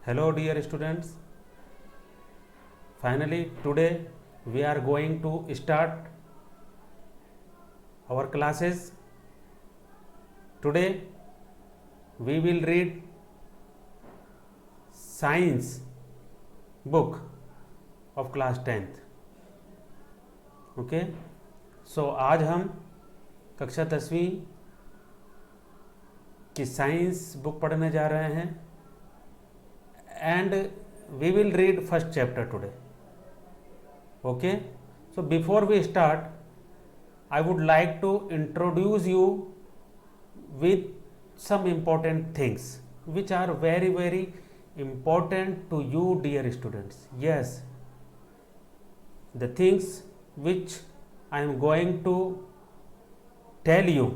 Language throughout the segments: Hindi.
Hello dear students, finally today we are going to start our classes. Today we will read science book of class 10th. Okay so आज हम कक्षा 10वीं की साइंस बुक पढ़ने जा रहे हैं and we will read first chapter today. Okay, so before we start I would like to introduce you with some important things which are very important to you dear students. Yes, the things which I am going to tell you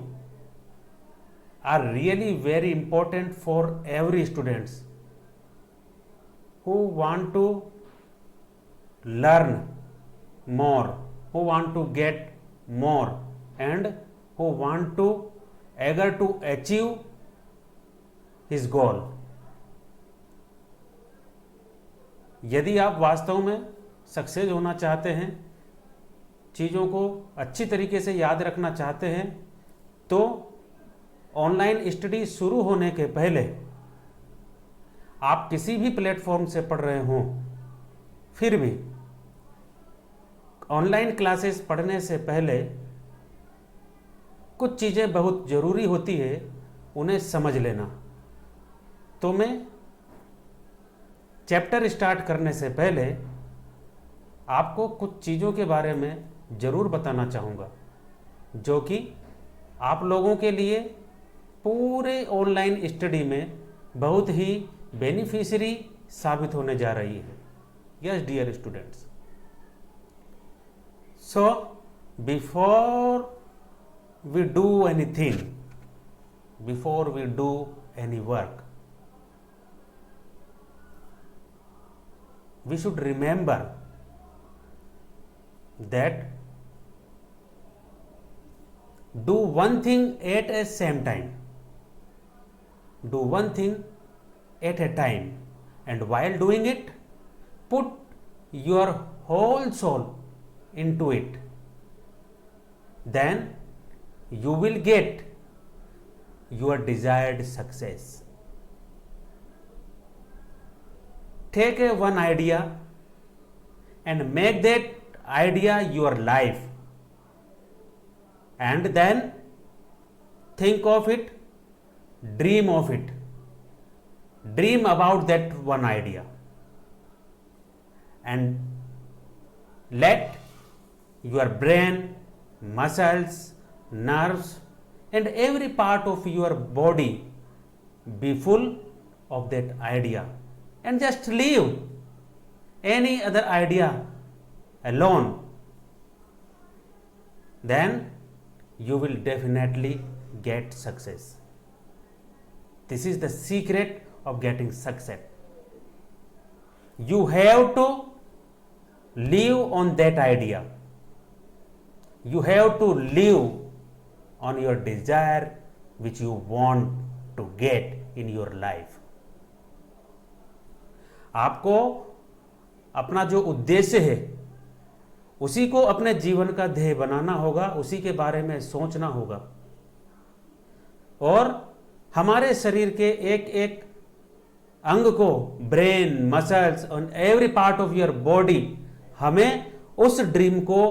are really very important for every students who want to learn more, who want to get more, and who want to eager to achieve his goal. यदि आप वास्तव में सक्सेस होना चाहते हैं, चीज़ों को अच्छी तरीके से याद रखना चाहते हैं, तो ऑनलाइन स्टडी शुरू होने के पहले आप किसी भी प्लेटफॉर्म से पढ़ रहे हों, फिर भी ऑनलाइन क्लासेस पढ़ने से पहले कुछ चीज़ें बहुत ज़रूरी होती है, उन्हें समझ लेना। तो मैं चैप्टर स्टार्ट करने से पहले आपको कुछ चीज़ों के बारे में ज़रूर बताना चाहूँगा, जो कि आप लोगों के लिए पूरे ऑनलाइन स्टडी में बहुत ही बेनिफिशियरी साबित होने जा रही है। Yes dear students, so before we do anything, before we do any work, we should remember that do one thing at a same time, do one thing at a time, and while doing it put your whole soul into it, then you will get your desired success. Take a one idea and make that idea your life, and then think of it, dream of it, dream about that one idea, and let your brain, muscles, nerves and every part of your body be full of that idea, and just leave any other idea alone. Then you will definitely get success. This is the secret of getting success. You have to live on that idea. You have to live on your desire which you want to get in your life. आपको अपना जो उद्देश्य है उसी को अपने जीवन का ध्येय बनाना होगा, उसी के बारे में सोचना होगा, और हमारे शरीर के एक एक अंग को, ब्रेन, मसल्स और every part of your body, हमें उस ड्रीम को,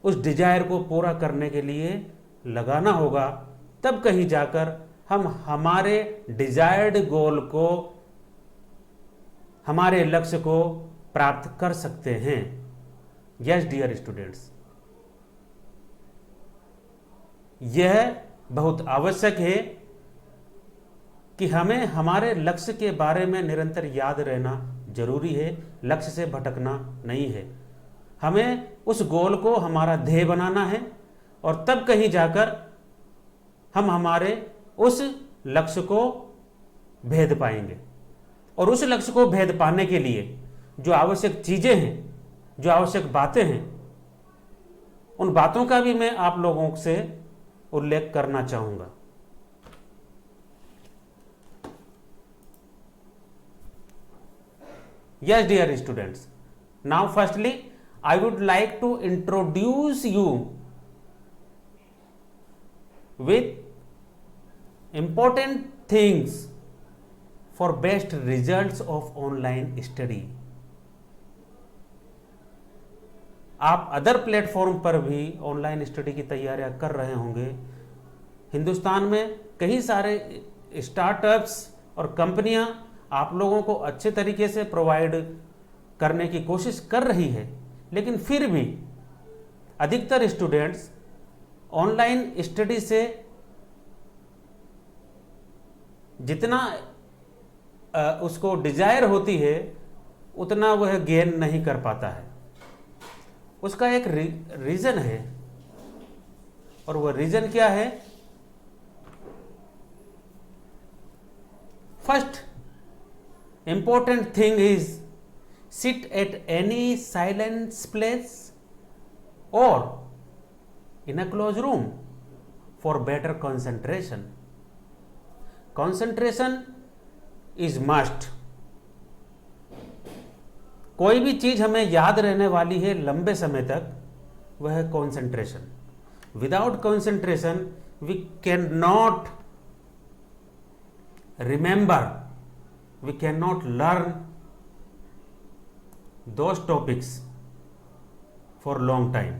उस डिजायर को पूरा करने के लिए लगाना होगा। तब कहीं जाकर हम हमारे डिजायर्ड गोल को, हमारे लक्ष्य को प्राप्त कर सकते हैं। यस डियर स्टूडेंट्स, यह बहुत आवश्यक है कि हमें हमारे लक्ष्य के बारे में निरंतर याद रहना जरूरी है, लक्ष्य से भटकना नहीं है। हमें उस गोल को हमारा ध्येय बनाना है, और तब कहीं जाकर हम हमारे उस लक्ष्य को भेद पाएंगे। और उस लक्ष्य को भेद पाने के लिए जो आवश्यक चीजें हैं, जो आवश्यक बातें हैं, उन बातों का भी मैं आप लोगों से उल्लेख करना चाहूंगा। Yes, dear students. Now, firstly, I would like to introduce you with important things for best results of online study. आप अदर प्लेटफॉर्म पर भी ऑनलाइन स्टडी की तैयारियां कर रहे होंगे। हिंदुस्तान में कई सारे स्टार्टअप्स और कंपनियां आप लोगों को अच्छे तरीके से प्रोवाइड करने की कोशिश कर रही है, लेकिन फिर भी अधिकतर स्टूडेंट्स ऑनलाइन स्टडी से जितना उसको डिजायर होती है उतना वह गेन नहीं कर पाता है। उसका एक रीजन है, और वह रीजन क्या है? First important thing is sit at any silent place or in a closed room for better concentration. Concentration is must. कोई भी चीज हमें याद रहने वाली है लंबे समय तक, वह है concentration. Without concentration we cannot remember, we cannot learn those topics for long time.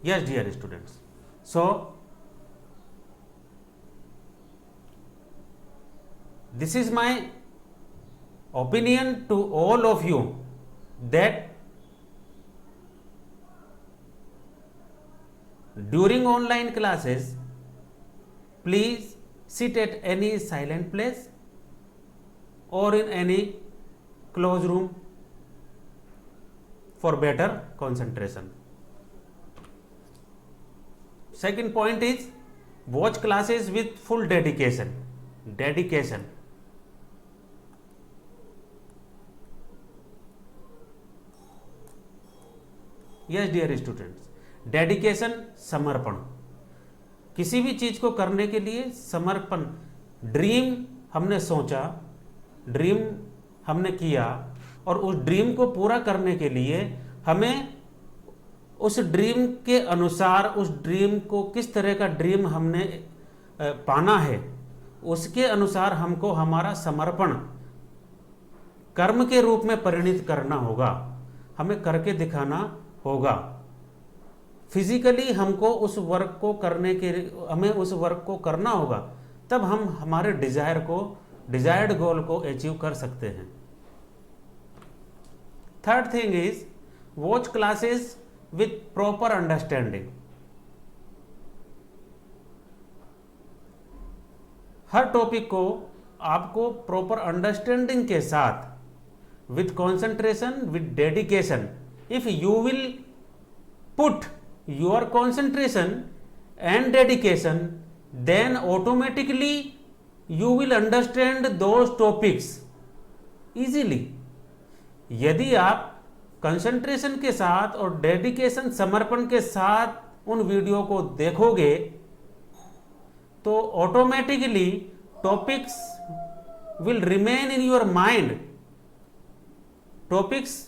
Yes, dear students. So this is my opinion to all of you that during online classes, please sit at any silent place or in any closed room for better concentration. Second point is watch classes with full dedication. Yes, dear students, dedication, समर्पण। किसी भी चीज को करने के लिए समर्पण। ड्रीम हमने सोचा, ड्रीम हमने किया, और उस ड्रीम को पूरा करने के लिए हमें उस ड्रीम के अनुसार, उस ड्रीम को किस तरह का ड्रीम हमने पाना है, उसके अनुसार हमको हमारा समर्पण कर्म के रूप में परिणित करना होगा, हमें करके दिखाना होगा। फिजिकली हमको उस वर्क को करने के, हमें उस वर्क को करना होगा, तब हम हमारे डिजायर्ड गोल को अचीव कर सकते हैं। Third thing is watch classes with proper understanding. Her topic को आपको प्रॉपर अंडरस्टैंडिंग के साथ, with concentration, with dedication, if you will put your concentration and dedication, then automatically you will understand those topics easily. यदि आप कंसंट्रेशन के साथ और डेडिकेशन, समर्पण के साथ उन वीडियो को देखोगे तो automatically topics will remain in your mind. Topics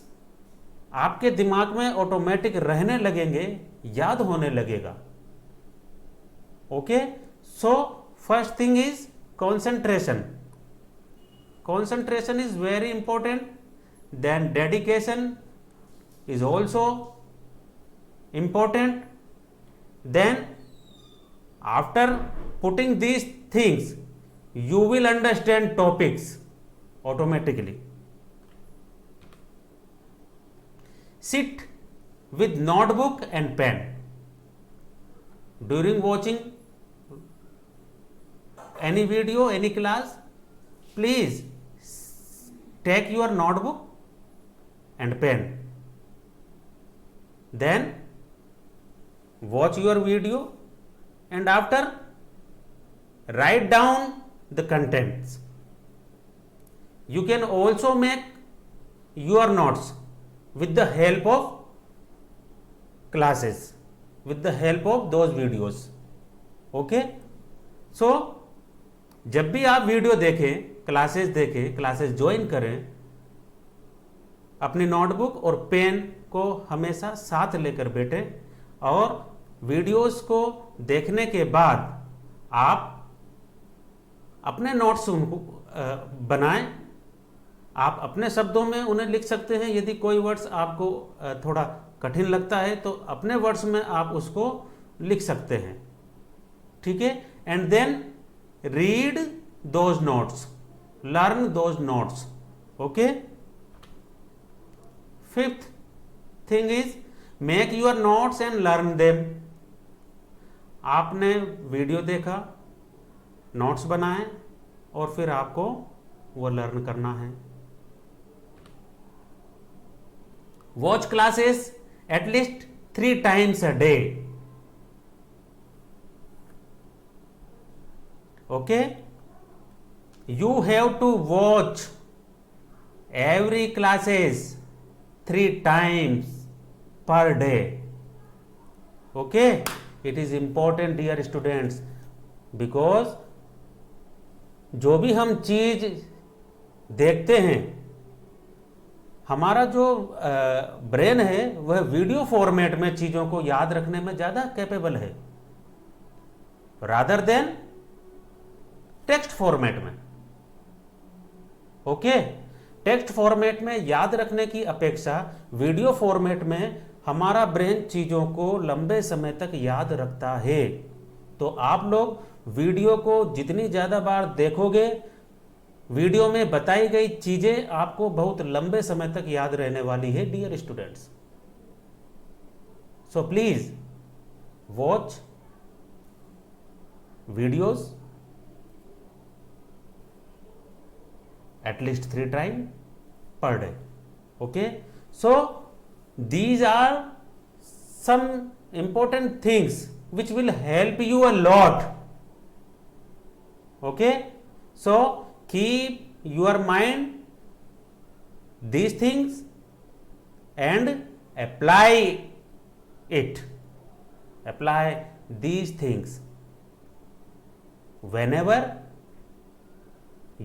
आपके दिमाग में ऑटोमेटिक रहने लगेंगे, याद होने लगेगा। Okay, so first thing is concentration. Concentration is very important, then dedication is also important. Then after putting these things you will understand topics automatically. Sit with notebook and pen. During watching any video, any class, please take your notebook and pen. Then watch your video and after write down the contents. You can also make your notes with the help of classes, with the help of those videos. Okay, सो जब भी आप वीडियो देखें, क्लासेस ज्वाइन करें, अपनी नोटबुक और पेन को हमेशा साथ लेकर बैठे और वीडियोस को देखने के बाद आप अपने नोट्स उनको बनाएं। आप अपने शब्दों में उन्हें लिख सकते हैं। यदि कोई वर्ड्स आपको थोड़ा कठिन लगता है तो अपने वर्ड्स में आप उसको लिख सकते हैं, ठीक है। And then read those notes, learn those notes, okay. Fifth thing is make your notes and learn them. आपने वीडियो देखा, नोट्स बनाए और फिर आपको वो लर्न करना है। Watch classes at least 3 times a day, okay. You have to watch every classes 3 times per day, okay. It is important dear students, because जो भी हम चीज देखते हैं, हमारा जो ब्रेन है वह वीडियो फॉर्मेट में चीजों को याद रखने में ज्यादा कैपेबल है रादर देन टेक्स्ट फॉर्मेट में, ओके। टेक्स्ट फॉर्मेट में याद रखने की अपेक्षा वीडियो फॉर्मेट में हमारा ब्रेन चीजों को लंबे समय तक याद रखता है। तो आप लोग वीडियो को जितनी ज्यादा बार देखोगे, वीडियो में बताई गई चीजें आपको बहुत लंबे समय तक याद रहने वाली है dear students. So please watch videos at least 3 times per day, okay. So these are some important things which will help you a lot, okay. So keep your mind these things and apply these things whenever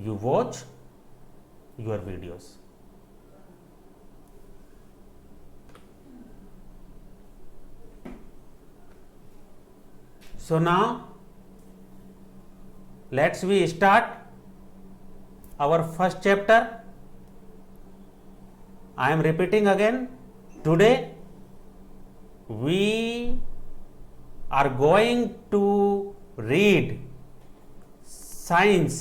you watch your videos. So now let's we start our first chapter. I am repeating again, today we are going to read science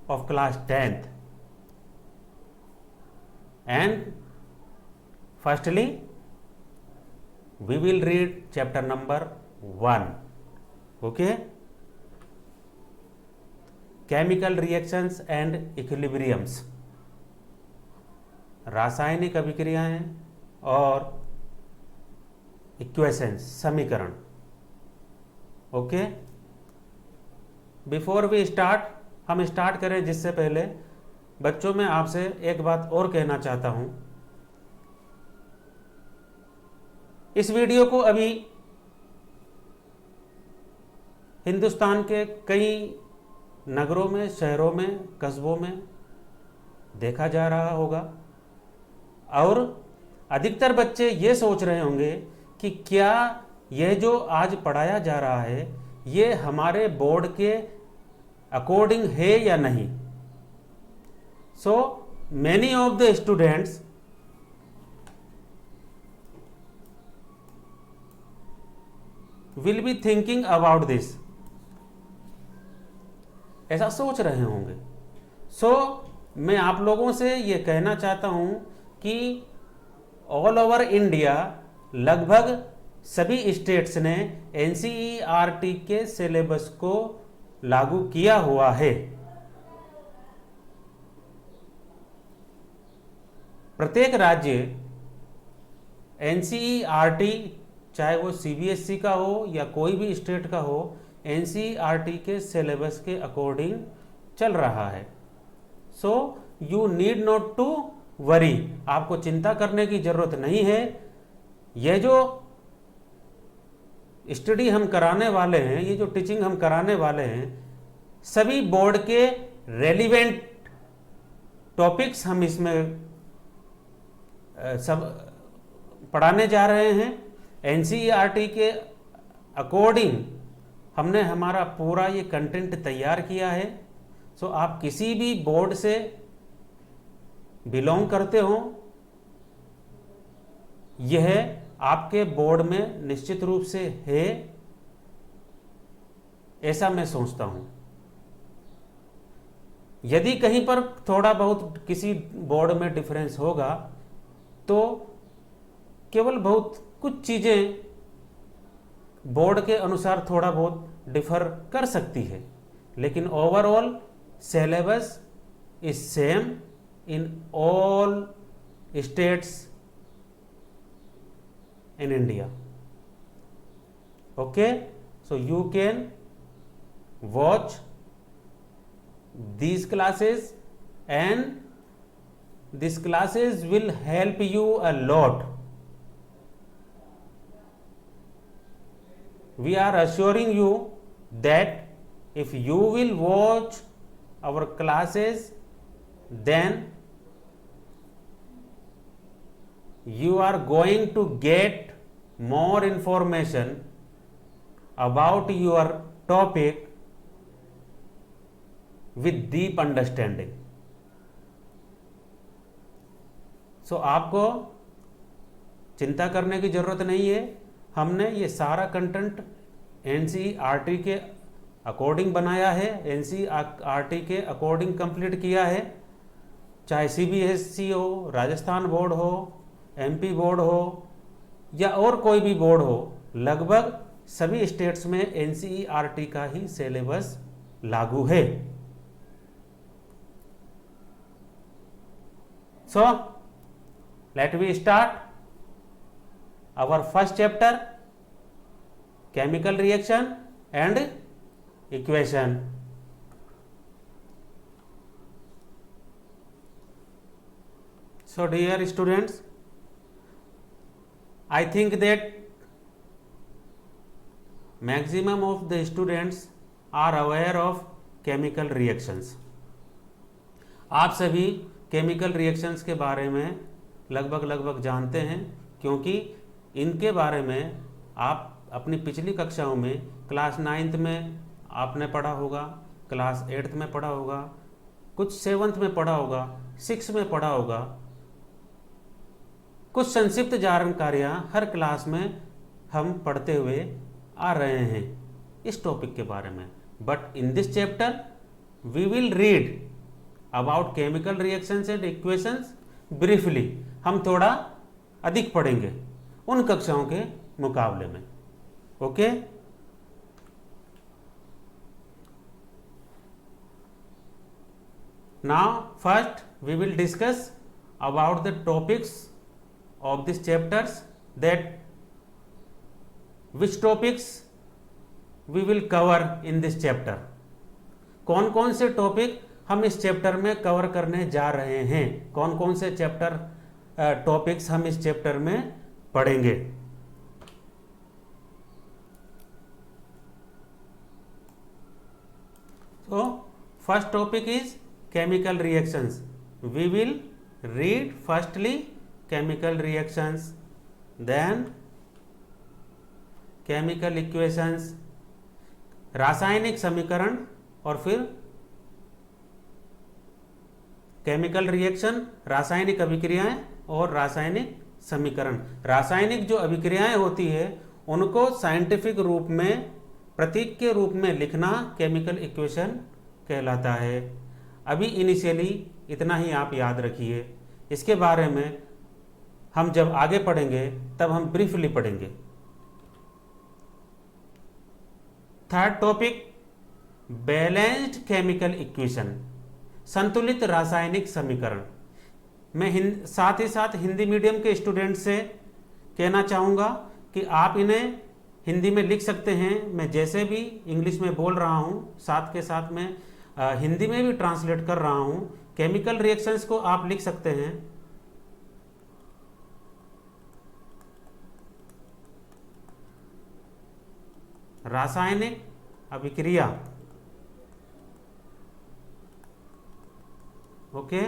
of class 10th, and firstly we will read chapter number 1, okay. Chemical reactions and equilibriums, रासायनिक अभिक्रियाएं और इक्वेशंस, समीकरण, ओके। बिफोर वी स्टार्ट, हम स्टार्ट करें जिससे पहले बच्चों में आपसे एक बात और कहना चाहता हूं। इस वीडियो को अभी हिंदुस्तान के कई नगरों में, शहरों में, कस्बों में देखा जा रहा होगा और अधिकतर बच्चे ये सोच रहे होंगे कि क्या यह जो आज पढ़ाया जा रहा है ये हमारे बोर्ड के अकॉर्डिंग है या नहीं। So many of the students will be thinking about this, ऐसा सोच रहे होंगे। सो मैं आप लोगों से ये कहना चाहता हूं कि ऑल ओवर इंडिया लगभग सभी स्टेट्स ने एनसीईआरटी के सिलेबस को लागू किया हुआ है। प्रत्येक राज्य एनसीईआरटी, चाहे वो सीबीएसई का हो या कोई भी स्टेट का हो, एनसीईआरटी के सिलेबस के अकॉर्डिंग चल रहा है। So you need not to worry, आपको चिंता करने की जरूरत नहीं है। यह जो स्टडी हम कराने वाले हैं, ये जो टीचिंग हम कराने वाले हैं, सभी बोर्ड के रेलिवेंट टॉपिक्स हम इसमें सब पढ़ाने जा रहे हैं। एनसीईआरटी के अकॉर्डिंग हमने हमारा पूरा ये कंटेंट तैयार किया है। सो आप किसी भी बोर्ड से बिलोंग करते हो, यह आपके बोर्ड में निश्चित रूप से है, ऐसा मैं सोचता हूं। यदि कहीं पर थोड़ा बहुत किसी बोर्ड में डिफरेंस होगा तो केवल बहुत कुछ चीजें बोर्ड के अनुसार थोड़ा बहुत डिफर कर सकती है, लेकिन overall syllabus is same in all states in India. Okay, so you can watch these classes and these classes will help you a lot. We are assuring you that if you will watch our classes, then you are going to get more information about your topic with deep understanding. So आपको चिंता करने की जरूरत नहीं है। हमने ये सारा कंटेंट एनसीईआरटी के अकॉर्डिंग बनाया है, एनसीईआरटी के अकॉर्डिंग कंप्लीट किया है। चाहे सीबीएसई हो, राजस्थान बोर्ड हो, एमपी बोर्ड हो या और कोई भी बोर्ड हो, लगभग सभी स्टेट्स में एनसीईआरटी का ही सिलेबस लागू है। So let we start our first chapter, chemical reaction and equation. So dear students, I think that maximum of the students are aware of chemical reactions. आप सभी केमिकल रिएक्शंस के बारे में लगभग जानते हैं, क्योंकि इनके बारे में आप अपनी पिछली कक्षाओं में क्लास 9th में आपने पढ़ा होगा, क्लास 8th में पढ़ा होगा, कुछ 7th में पढ़ा होगा, 6th में पढ़ा होगा। कुछ संक्षिप्त जानकारियाँ हर क्लास में हम पढ़ते हुए आ रहे हैं इस टॉपिक के बारे में। But in this chapter we will read about chemical reactions and equations briefly. हम थोड़ा अधिक पढ़ेंगे उन कक्षाओं के मुकाबले में। Okay, now first we will discuss about the topics of these chapters, that which topics we will cover in this chapter. कौन कौन से टॉपिक हम इस चैप्टर में कवर करने जा रहे हैं, कौन कौन से चैप्टर टॉपिक्स हम इस चैप्टर में पढ़ेंगे। So first topic is chemical reactions. We will read firstly chemical reactions, then chemical equations, रासायनिक समीकरण, और फिर केमिकल रिएक्शन, रासायनिक अभिक्रियाएं और रासायनिक समीकरण। रासायनिक जो अभिक्रियाएं होती है उनको साइंटिफिक रूप में प्रतीक के रूप में लिखना केमिकल इक्वेशन कहलाता है। अभी इनिशियली इतना ही आप याद रखिए, इसके बारे में हम जब आगे पढ़ेंगे तब हम ब्रीफली पढ़ेंगे। Third topic, balanced chemical equation, संतुलित रासायनिक समीकरण। मैं साथ ही साथ हिंदी मीडियम के स्टूडेंट से कहना चाहूँगा कि आप इन्हें हिंदी में लिख सकते हैं। मैं जैसे भी इंग्लिश में बोल रहा हूँ, साथ के साथ मैं हिंदी में भी ट्रांसलेट कर रहा हूँ। केमिकल रिएक्शंस को आप लिख सकते हैं रासायनिक अभिक्रिया, ओके।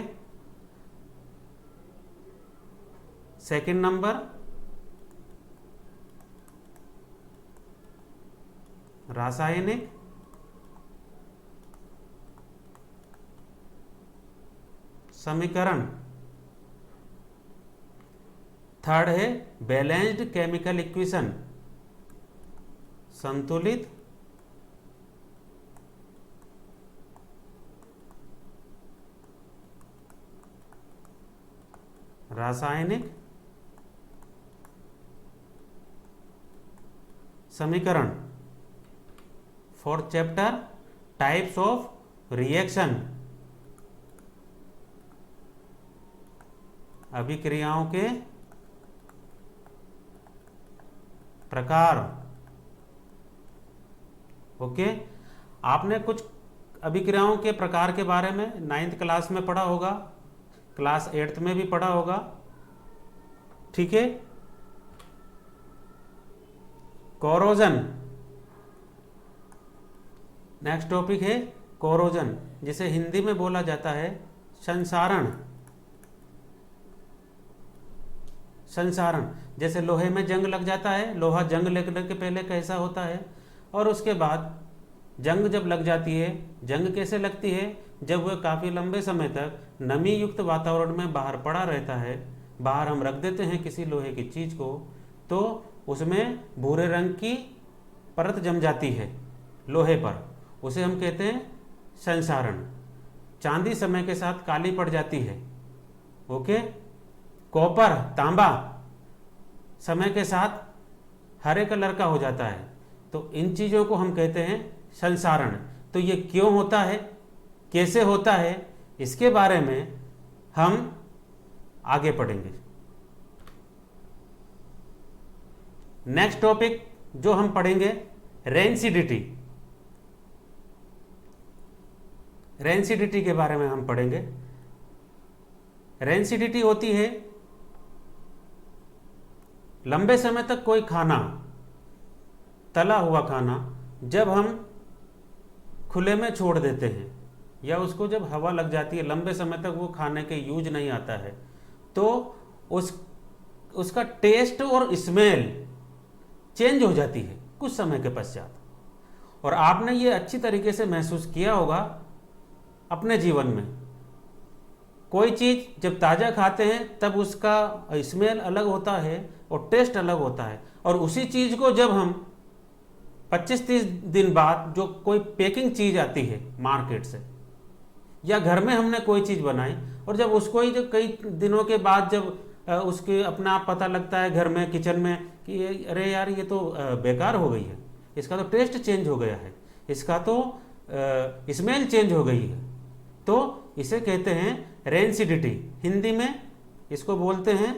सेकंड नंबर रासायनिक समीकरण। थर्ड है बैलेंस्ड केमिकल इक्वेशन, संतुलित रासायनिक समीकरण। Fourth chapter types of reaction, अभिक्रियाओं के प्रकार, ओके। आपने कुछ अभिक्रियाओं के प्रकार के बारे में 9th क्लास में पढ़ा होगा, क्लास 8th में भी पढ़ा होगा, ठीक है। कोरोजन, नेक्स्ट टॉपिक है कोरोजन, जिसे हिंदी में बोला जाता है संसारण। संसारण, जैसे लोहे में जंग लग जाता है, लोहा जंग लगने के पहले कैसा होता है, और उसके बाद जंग जब लग जाती है, जंग कैसे लगती है, जब वह काफ़ी लंबे समय तक नमी युक्त वातावरण में बाहर पड़ा रहता है, बाहर हम रख देते हैं किसी लोहे की चीज़ को, तो उसमें भूरे रंग की परत जम जाती है लोहे पर, उसे हम कहते हैं संसारण। चांदी समय के साथ काली पड़ जाती है, ओके। कॉपर, तांबा समय के साथ हरे कलर का हो जाता है, तो इन चीज़ों को हम कहते हैं संसारण। तो ये क्यों होता है, कैसे होता है, इसके बारे में हम आगे पढ़ेंगे। नेक्स्ट टॉपिक जो हम पढ़ेंगे रेंसिडिटी। रेंसिडिटी के बारे में हम पढ़ेंगे। रेंसिडिटी होती है लंबे समय तक कोई खाना, तला हुआ खाना जब हम खुले में छोड़ देते हैं, या उसको जब हवा लग जाती है, लंबे समय तक वो खाने के यूज नहीं आता है, तो उसका टेस्ट और स्मेल चेंज हो जाती है कुछ समय के पश्चात। और आपने ये अच्छी तरीके से महसूस किया होगा अपने जीवन में, कोई चीज़ जब ताज़ा खाते हैं तब उसका स्मेल अलग होता है और टेस्ट अलग होता है, और उसी चीज़ को जब हम 25-30 दिन बाद जो कोई पैकिंग चीज़ आती है मार्केट से, या घर में हमने कोई चीज़ बनाई, और जब उसको ही जब कई दिनों के बाद जब उसके अपना आप पता लगता है घर में, किचन में, कि अरे यार ये तो बेकार हो गई है, इसका तो टेस्ट चेंज हो गया है, इसका तो स्मेल चेंज हो गई है, तो इसे कहते हैं रेंसिडिटी। हिंदी में इसको बोलते हैं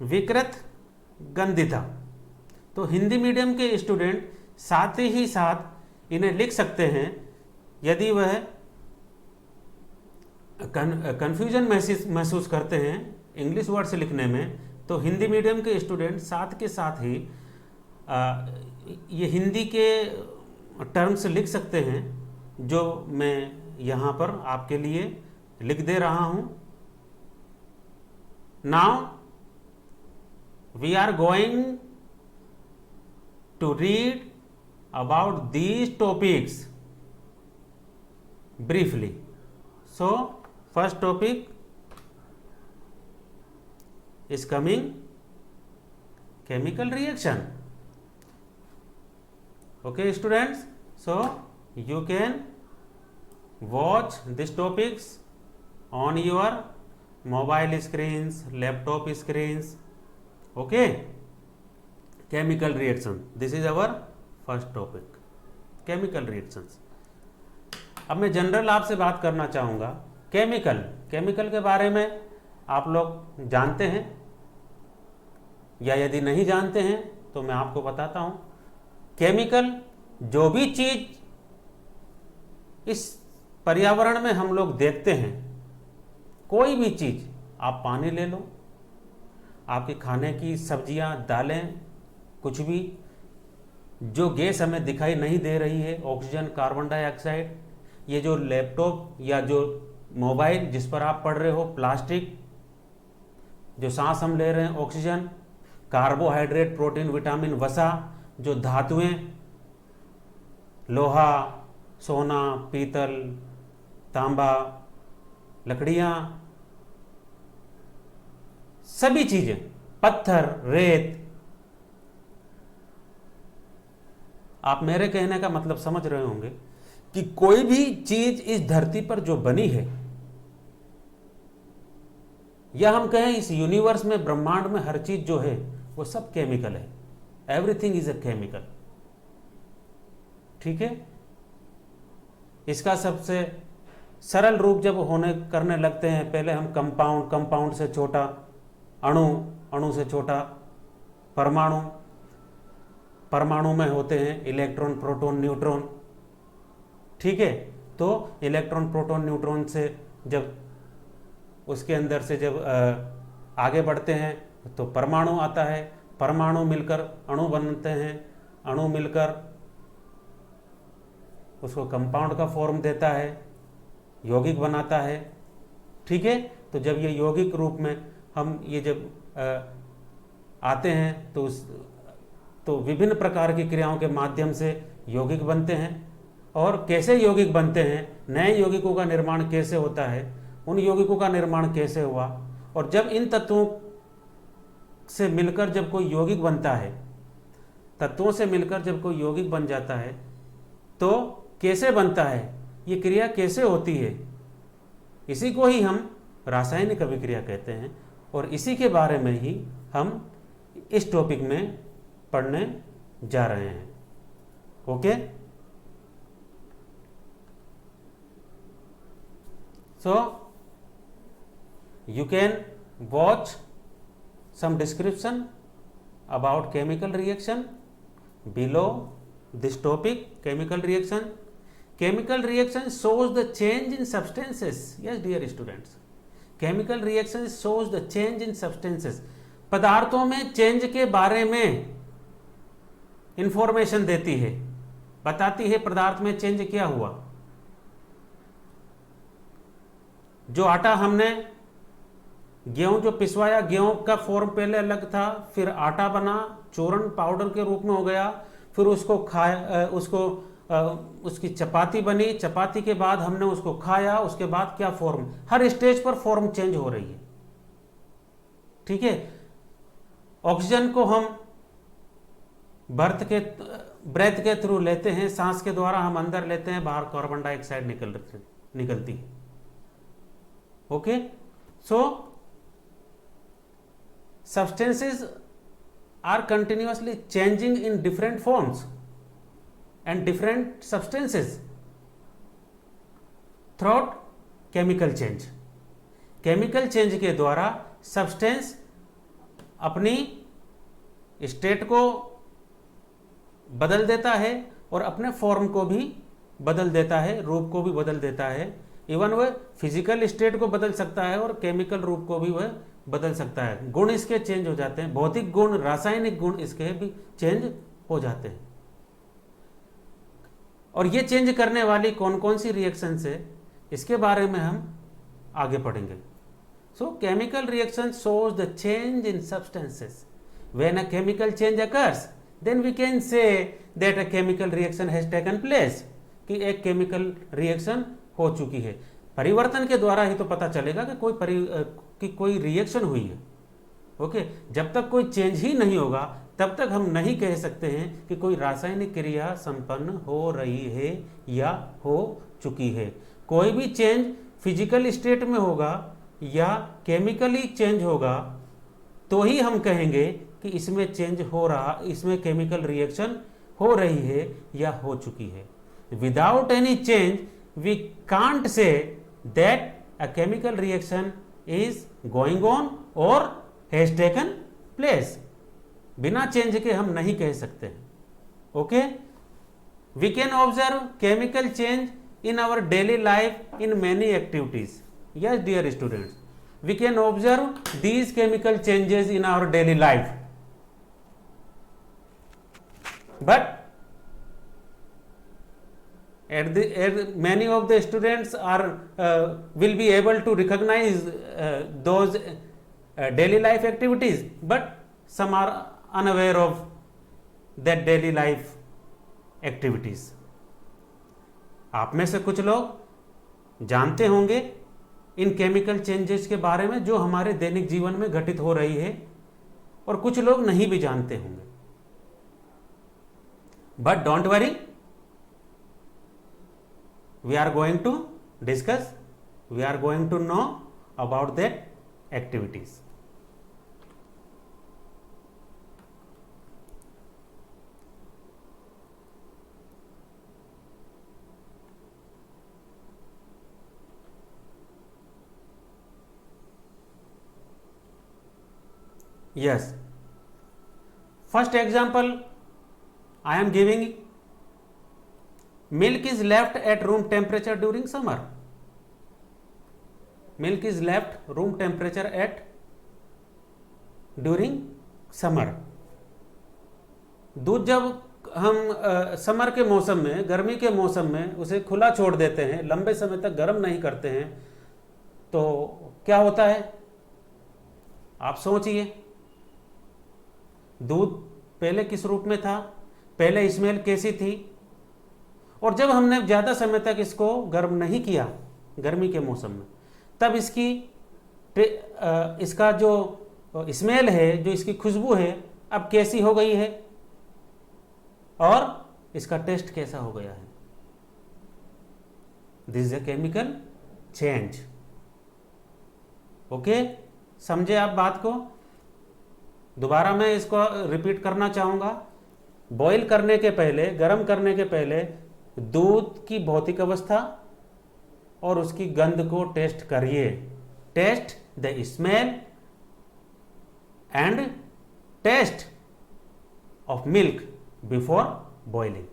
विकृत गंधिता। तो हिंदी मीडियम के स्टूडेंट साथ ही साथ इन्हें लिख सकते हैं, यदि वह कन्फ्यूजन महसूस करते हैं इंग्लिश वर्ड्स लिखने में, तो हिंदी मीडियम के स्टूडेंट साथ के साथ ही ये हिंदी के टर्म्स लिख सकते हैं, जो मैं यहाँ पर आपके लिए लिख दे रहा हूँ। Now we are going to read about these topics briefly. So first topic is coming chemical reaction. Okay students, so you can watch these topics on your mobile screens, laptop screens. Okay, chemical reaction, this is our first topic, chemical reactions. अब मैं जनरल आपसे बात करना चाहूँगा केमिकल के बारे में आप लोग जानते हैं, या यदि नहीं जानते हैं तो मैं आपको बताता हूँ। केमिकल, जो भी चीज़ इस पर्यावरण में हम लोग देखते हैं, कोई भी चीज़, आप पानी ले लो, आपके खाने की सब्जियां, दालें, कुछ भी जो गैस हमें दिखाई नहीं दे रही है, ऑक्सीजन, कार्बन डाइऑक्साइड, ये जो लैपटॉप या जो मोबाइल जिस पर आप पढ़ रहे हो, प्लास्टिक, जो सांस हम ले रहे हैं ऑक्सीजन, कार्बोहाइड्रेट, प्रोटीन, विटामिन, वसा, जो धातुएं, लोहा, सोना, पीतल, तांबा, लकड़ियां, सभी चीजें, पत्थर, रेत, आप मेरे कहने का मतलब समझ रहे होंगे कि कोई भी चीज इस धरती पर जो बनी है, या हम कहें इस यूनिवर्स में, ब्रह्मांड में हर चीज जो है वो सब केमिकल है। Everything is a chemical. ठीक है। इसका सबसे सरल रूप जब करने लगते हैं, पहले हम कंपाउंड, कंपाउंड से छोटा अणु, अणु से छोटा परमाणु, परमाणु में होते हैं इलेक्ट्रॉन, प्रोटॉन, न्यूट्रॉन। ठीक है। तो इलेक्ट्रॉन, प्रोटॉन, न्यूट्रॉन से जब उसके अंदर से जब आगे बढ़ते हैं तो परमाणु आता है, परमाणु मिलकर अणु बनते हैं, अणु मिलकर उसको कंपाउंड का फॉर्म देता है, यौगिक बनाता है। ठीक है। तो जब ये यौगिक रूप में हम ये जब आते हैं तो विभिन्न प्रकार की क्रियाओं के माध्यम से यौगिक बनते हैं। और कैसे यौगिक बनते हैं, नए यौगिकों का निर्माण कैसे होता है, उन यौगिकों का निर्माण कैसे हुआ, और जब इन तत्वों से मिलकर जब कोई यौगिक बनता है, तत्वों से मिलकर जब कोई यौगिक बन जाता है तो कैसे बनता है, ये क्रिया कैसे होती है, इसी को ही हम रासायनिक अभिक्रिया कहते हैं। और इसी के बारे में ही हम इस टॉपिक में पढ़ने जा रहे हैं। Okay. So you can watch some description about chemical reaction below this topic. Chemical reaction, chemical reaction shows the change in substances. Yes dear students, chemical reaction shows the change in substances. पदार्थों में चेंज के बारे में इंफॉर्मेशन देती है, बताती है पदार्थ में चेंज क्या हुआ। जो आटा हमने, गेहूं जो पिसवाया, गेहूं का फॉर्म पहले अलग था, फिर आटा बना, चूर्ण पाउडर के रूप में हो गया, फिर उसको खाया, उसकी चपाती बनी, चपाती के बाद हमने उसको खाया, उसके बाद क्या फॉर्म, हर स्टेज पर फॉर्म चेंज हो रही है। ठीक है। ऑक्सीजन को हम ब्रेथ के थ्रू लेते हैं, सांस के द्वारा हम अंदर लेते हैं, बाहर कार्बन डाइऑक्साइड निकलती है। Okay. So substances are continuously changing in different forms and different substances throughout chemical change. chemical change के द्वारा substance अपनी स्टेट को बदल देता है और अपने फॉर्म को भी बदल देता है, रूप को भी बदल देता है। इवन वह फिजिकल स्टेट को बदल सकता है और केमिकल रूप को भी वह बदल सकता है। गुण इसके चेंज हो जाते हैं, भौतिक गुण, रासायनिक गुण इसके भी चेंज हो जाते हैं। और ये चेंज करने वाली कौन कौन सी रिएक्शंस है, इसके बारे में हम आगे पढ़ेंगे। So chemical reaction shows the change in substances. When a chemical change occurs then we can say that a chemical reaction has taken place, कि एक केमिकल रिएक्शन हो चुकी है। परिवर्तन के द्वारा ही तो पता चलेगा कि कोई रिएक्शन हुई है। ओके। जब तक कोई चेंज ही नहीं होगा तब तक हम नहीं कह सकते हैं कि कोई रासायनिक क्रिया संपन्न हो रही है या हो चुकी है। कोई भी चेंज फिजिकल स्टेट में होगा या केमिकली चेंज होगा तो ही हम कहेंगे कि इसमें चेंज हो रहा, इसमें केमिकल रिएक्शन हो रही है या हो चुकी है। Without any change we can't say that a chemical reaction is going on or has taken place. बिना चेंज के हम नहीं कह सकते। Okay. We can observe chemical change in our daily life in many activities. Yes dear students, we can observe these chemical changes in our daily life, but many of the students will be able to recognize those daily life activities, but some are unaware of that daily life activities. आप में से कुछ लोग जानते होंगे इन केमिकल चेंजेस के बारे में जो हमारे दैनिक जीवन में घटित हो रही है, और कुछ लोग नहीं भी जानते होंगे. But don't worry, we are going to discuss, we are going to know about that activities. Yes, first example I am giving. Milk is left at room temperature during summer. Milk is left room temperature at during summer. दूध जब हम समर के मौसम में, गर्मी के मौसम में उसे खुला छोड़ देते हैं, लंबे समय तक गर्म नहीं करते हैं, तो क्या होता है आप सोचिए. दूध पहले किस रूप में था, पहले स्मेल कैसी थी, और जब हमने ज़्यादा समय तक इसको गर्म नहीं किया गर्मी के मौसम में, तब इसका जो स्मेल है, जो इसकी खुशबू है, अब कैसी हो गई है और इसका टेस्ट कैसा हो गया है. This is a chemical change. Okay, समझे आप बात को. दोबारा मैं इसको रिपीट करना चाहूँगा. बॉईल करने के पहले, गर्म करने के पहले दूध की भौतिक अवस्था और उसकी गंध को टेस्ट करिए. Test the smell and taste of milk before boiling.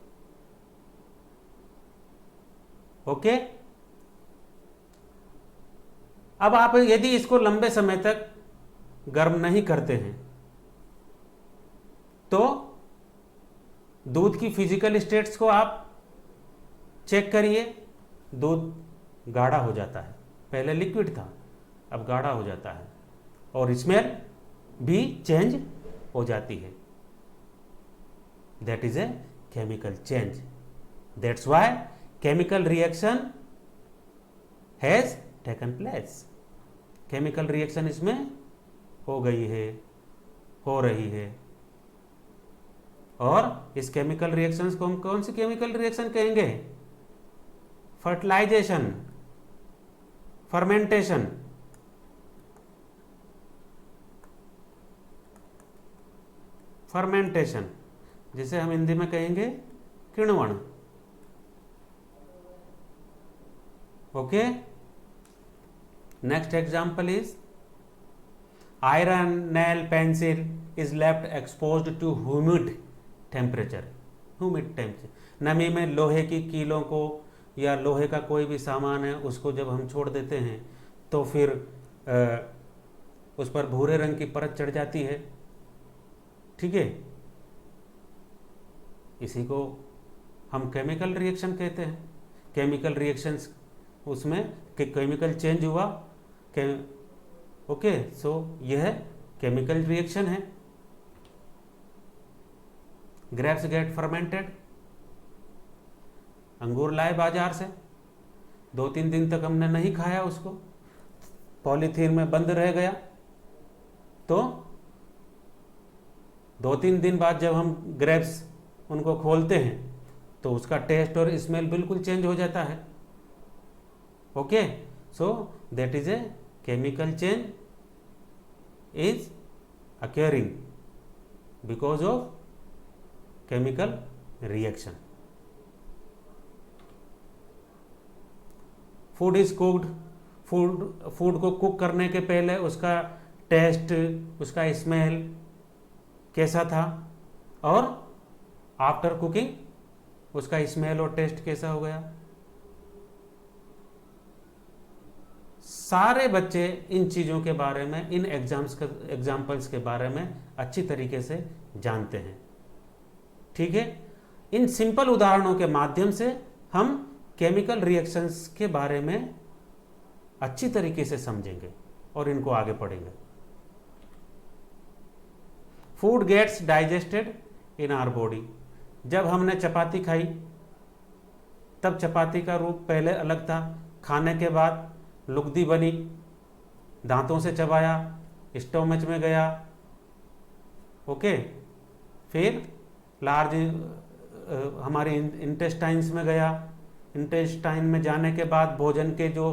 Okay, अब आप यदि इसको लंबे समय तक गर्म नहीं करते हैं तो दूध की फिजिकल स्टेट्स को आप चेक करिए. दूध गाढ़ा हो जाता है, पहले लिक्विड था अब गाढ़ा हो जाता है, और स्मेल भी चेंज हो जाती है. That is a chemical change. That's why chemical reaction has taken place. Chemical reaction इसमें हो गई है, हो रही है. और इस केमिकल रिएक्शंस को हम कौन सी केमिकल रिएक्शन कहेंगे? फर्टिलाइजेशन, फर्मेंटेशन, फर्मेंटेशन, जिसे हम हिंदी में कहेंगे किण्वन. Okay, next example is iron nail pencil is left exposed to humid temperature. Humid temperature, नमी में लोहे की कीलों को या लोहे का कोई भी सामान है उसको जब हम छोड़ देते हैं तो फिर उस पर भूरे रंग की परत चढ़ जाती है. ठीक है, इसी को हम केमिकल रिएक्शन कहते हैं. केमिकल रिएक्शंस, उसमें केमिकल चेंज हुआ. ओके, सो यह केमिकल रिएक्शन है. Grapes get fermented. अंगूर लाए बाजार से, 2-3 दिन तक हमने नहीं खाया उसको, पॉलीथीन में बंद रह गया, तो 2-3 दिन बाद जब हम ग्रेप्स उनको खोलते हैं तो उसका टेस्ट और स्मेल बिल्कुल चेंज हो जाता है. Okay, so that is a chemical change is occurring because of chemical reaction. Food is cooked. Food को कुक करने के पहले उसका टेस्ट, उसका स्मेल कैसा था, और आफ्टर कुकिंग उसका स्मेल और टेस्ट कैसा हो गया. सारे बच्चे इन चीज़ों के बारे में, इन एग्जाम्पल्स के बारे में अच्छी तरीके से जानते हैं। ठीक है, इन सिंपल उदाहरणों के माध्यम से हम केमिकल रिएक्शंस के बारे में अच्छी तरीके से समझेंगे और इनको आगे पढ़ेंगे। Food gets digested in our body. जब हमने चपाती खाई तब चपाती का रूप पहले अलग था, खाने के बाद लुगदी बनी, दांतों से चबाया, स्टोमच में गया, ओके, फिर लार्ज हमारी इंटेस्टाइन्स में गया। इंटेस्टाइन में जाने के बाद भोजन के जो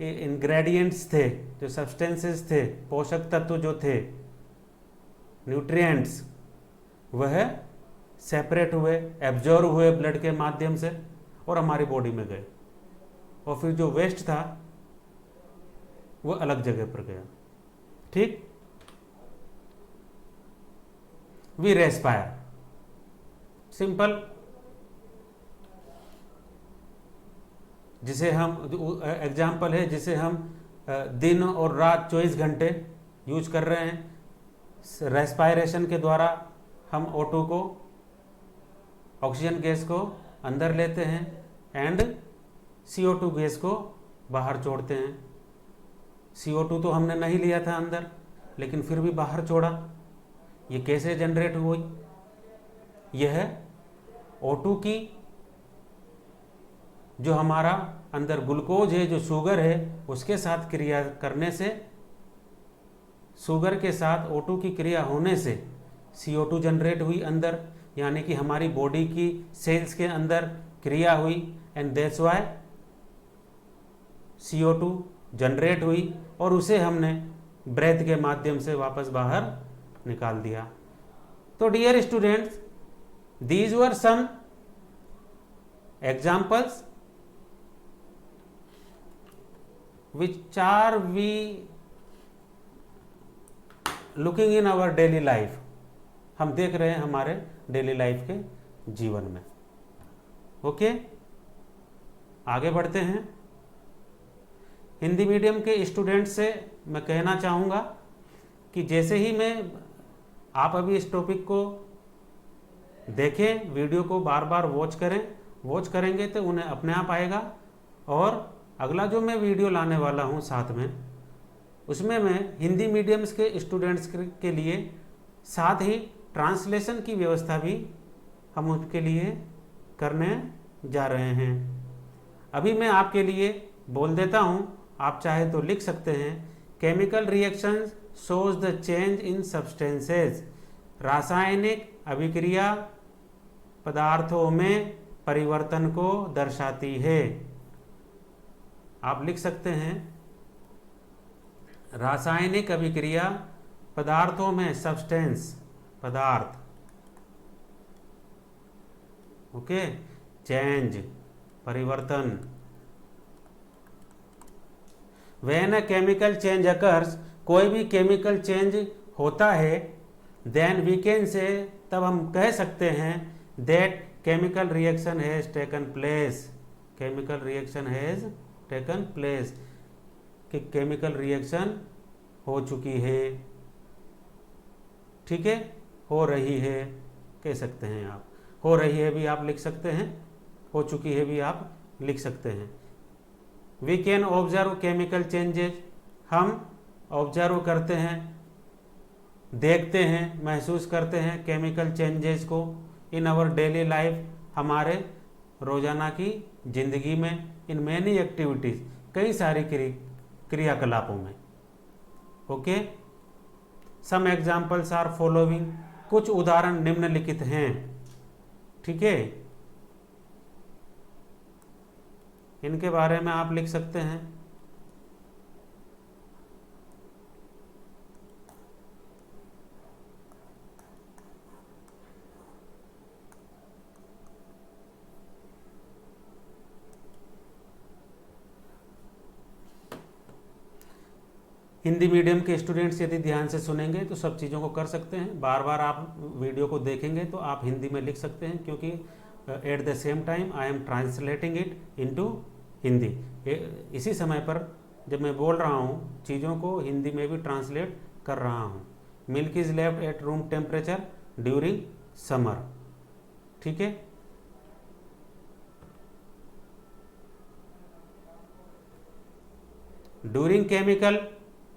इंग्रेडिएंट्स थे, जो सब्सटेंसेस थे, पोषक तत्व जो थे, न्यूट्रिएंट्स, वह सेपरेट हुए, एब्जॉर्ब हुए ब्लड के माध्यम से और हमारी बॉडी में गए, और फिर जो वेस्ट था वो अलग जगह पर गया। ठीक, वी रेस्पायर, सिंपल, जिसे हम एग्जाम्पल है, जिसे हम दिन और रात 24 घंटे यूज कर रहे हैं। रेस्पायरेशन के द्वारा हम O2 को, ऑक्सीजन गैस को अंदर लेते हैं एंड CO2 गैस को बाहर छोड़ते हैं। CO2 तो हमने नहीं लिया था अंदर, लेकिन फिर भी बाहर छोड़ा। ये कैसे जनरेट हुई? यह O2 की जो हमारा अंदर ग्लूकोज है, जो शुगर है, उसके साथ क्रिया करने से, शुगर के साथ O2 की क्रिया होने से CO2 जनरेट हुई अंदर, यानी कि हमारी बॉडी की सेल्स के अंदर क्रिया हुई, and that's why CO2 generate हुई, और उसे हमने ब्रेथ के माध्यम से वापस बाहर निकाल दिया। तो dear students, these were some examples which are we looking in our daily life, हम देख रहे हैं हमारे डेली लाइफ के जीवन में। ओके, आगे बढ़ते हैं। हिंदी मीडियम के स्टूडेंट से मैं कहना चाहूँगा कि जैसे ही आप अभी इस टॉपिक को देखें, वीडियो को बार बार वॉच करेंगे तो उन्हें अपने आप आएगा, और अगला जो मैं वीडियो लाने वाला हूँ साथ में, उसमें मैं हिंदी मीडियम्स के स्टूडेंट्स के लिए साथ ही ट्रांसलेशन की व्यवस्था भी हम उनके लिए करने जा रहे हैं। अभी मैं आपके लिए बोल देता हूँ, आप चाहे तो लिख सकते हैं। Chemical reactions shows the change in substances. रासायनिक अभिक्रिया पदार्थों में परिवर्तन को दर्शाती है। आप लिख सकते हैं, रासायनिक अभिक्रिया पदार्थों में, सब्सटेंस पदार्थ, ओके, चेंज परिवर्तन। When a chemical change occurs, कोई भी केमिकल चेंज होता है, देन वी कैन से, तब हम कह सकते हैं, that chemical reaction has taken place. Chemical reaction has taken place, कि केमिकल रिएक्शन हो चुकी है। ठीक है, हो रही है कह सकते हैं आप, हो रही है भी आप लिख सकते हैं, हो चुकी है भी आप लिख सकते हैं। We can observe chemical changes, हम ऑब्जर्व करते हैं, देखते हैं, महसूस करते हैं केमिकल चेंजेस को इन आवर डेली लाइफ, हमारे रोजाना की जिंदगी में, इन मैनी एक्टिविटीज, कई सारी क्रियाकलापों में। Okay, some examples are following, कुछ उदाहरण निम्नलिखित हैं। ठीक है, इनके बारे में आप लिख सकते हैं। हिंदी मीडियम के स्टूडेंट्स यदि ध्यान से सुनेंगे तो सब चीज़ों को कर सकते हैं। बार बार आप वीडियो को देखेंगे तो आप हिंदी में लिख सकते हैं, क्योंकि eight the same time I am translating it into Hindi. इसी समय पर जब मैं बोल रहा हूँ चीज़ों को हिंदी में भी ट्रांसलेट कर रहा हूँ। Milk is left at room temperature during summer. ठीक है, during chemical